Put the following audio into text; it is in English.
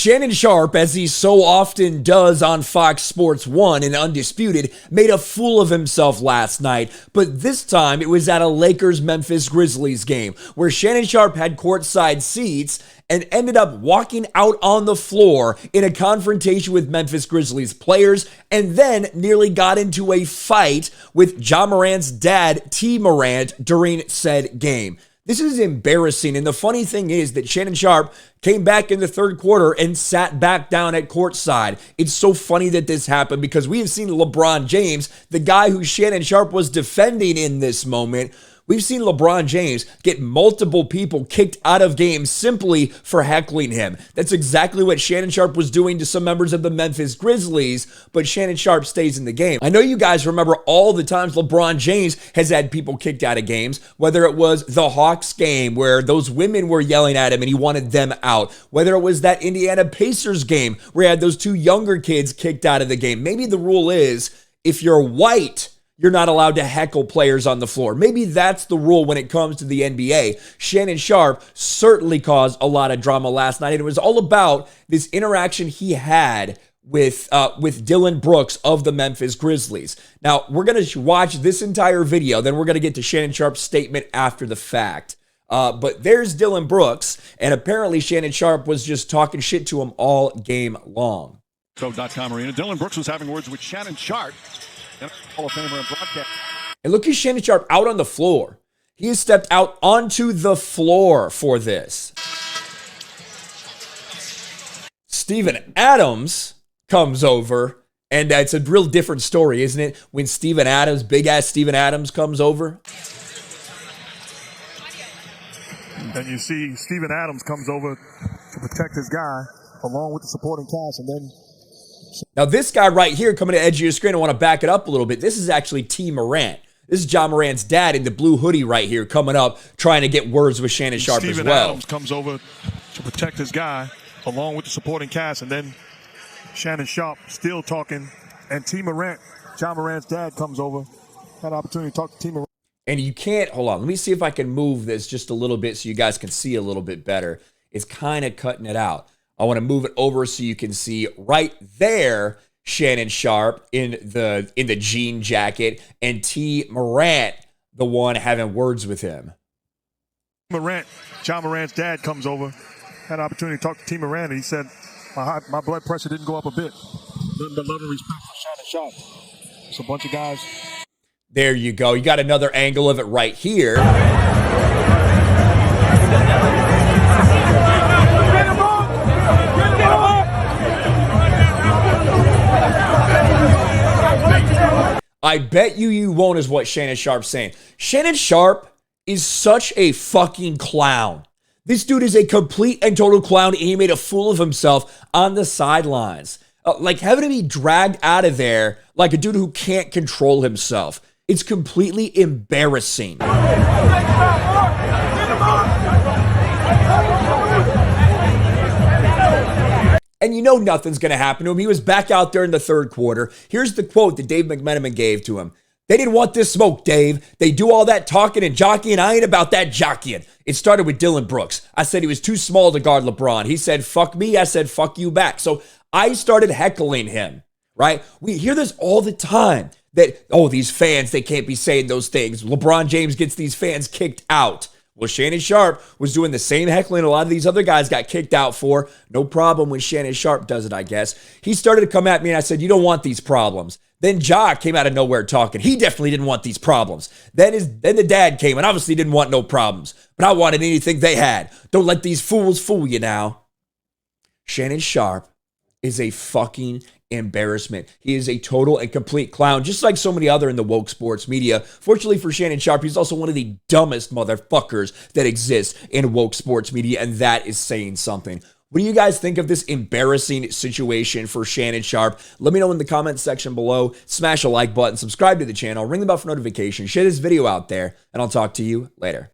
Shannon Sharpe, as he so often does on Fox Sports 1 and Undisputed, made a fool of himself last night, but this time it was at a Lakers-Memphis Grizzlies game, where Shannon Sharpe had courtside seats and ended up walking out on the floor in a confrontation with Memphis Grizzlies players, and then nearly got into a fight with Ja Morant's dad, T. Morant, during said game. This is embarrassing, and the funny thing is that Shannon Sharpe came back in the third quarter and sat back down at courtside. It's so funny that this happened because we have seen LeBron James, the guy who Shannon Sharpe was defending in this moment. We've seen LeBron James get multiple people kicked out of games simply for heckling him. That's exactly what Shannon Sharpe was doing to some members of the Memphis Grizzlies, but Shannon Sharpe stays in the game. I know you guys remember all the times LeBron James has had people kicked out of games, whether it was the Hawks game where those women were yelling at him and he wanted them out, whether it was that Indiana Pacers game where he had those two younger kids kicked out of the game. Maybe the rule is if you're white, you're not allowed to heckle players on the floor. Maybe that's the rule when it comes to the NBA. Shannon Sharpe certainly caused a lot of drama last night, and it was all about this interaction he had with Dillon Brooks of the Memphis Grizzlies. Now, we're going to watch this entire video, then we're going to get to Shannon Sharpe's statement after the fact. But there's Dillon Brooks, and apparently Shannon Sharpe was just talking shit to him all game long. .com arena. Dillon Brooks was having words with Shannon Sharpe. Hall of Famer and broadcast. And look at Shannon Sharpe out on the floor. He has stepped out onto the floor for this. Steven Adams comes over, and it's a real different story, isn't it? When Steven Adams, big-ass Steven Adams comes over. And you see Steven Adams comes over to protect his guy along with the supporting cast, and then now, this guy right here coming to the edge of your screen, I want to back it up a little bit. This is actually T. Morant. This is Ja Morant's dad in the blue hoodie right here coming up, trying to get words with Shannon Sharpe as well. Steven Adams comes over to protect his guy along with the supporting cast, and then Shannon Sharpe still talking, and T. Morant, Ja Morant's dad, comes over. Had an opportunity to talk to T. Morant. And you can't, hold on, let me see if I can move this just a little bit so you guys can see a little bit better. It's kind of cutting it out. I want to move it over so you can see right there Shannon Sharpe in the jean jacket and T. Morant, the one having words with him. Morant, Ja Morant's dad comes over. Had an opportunity to talk to T. Morant, and he said, my blood pressure didn't go up a bit. Nothing but love and respect for Shannon Sharpe. It's a bunch of guys. There you go. You got another angle of it right here. I bet you won't is what Shannon Sharpe's saying. Shannon Sharpe is such a fucking clown. This dude is a complete and total clown, and he made a fool of himself on the sidelines. Like having to be dragged out of there like a dude who can't control himself. It's completely embarrassing. And you know nothing's going to happen to him. He was back out there in the third quarter. Here's the quote that Dave McMenamin gave to him. They didn't want this smoke, Dave. They do all that talking and jockeying. I ain't about that jockeying. It started with Dillon Brooks. I said he was too small to guard LeBron. He said, fuck me. I said, fuck you back. So I started heckling him, right? We hear this all the time that, oh, these fans, they can't be saying those things. LeBron James gets these fans kicked out. Well, Shannon Sharpe was doing the same heckling a lot of these other guys got kicked out for. No problem when Shannon Sharpe does it, I guess. He started to come at me and I said, you don't want these problems. Then Ja came out of nowhere talking. He definitely didn't want these problems. Then the dad came and obviously didn't want no problems. But I wanted anything they had. Don't let these fools fool you now. Shannon Sharpe is a fucking embarrassment. He is a total and complete clown, just like so many other in the woke sports media. Fortunately for Shannon Sharpe, he's also one of the dumbest motherfuckers that exists in woke sports media, and that is saying something. What do you guys think of this embarrassing situation for Shannon Sharpe? Let me know in the comments section below. Smash a like button, subscribe to the channel, ring the bell for notifications, share this video out there, and I'll talk to you later.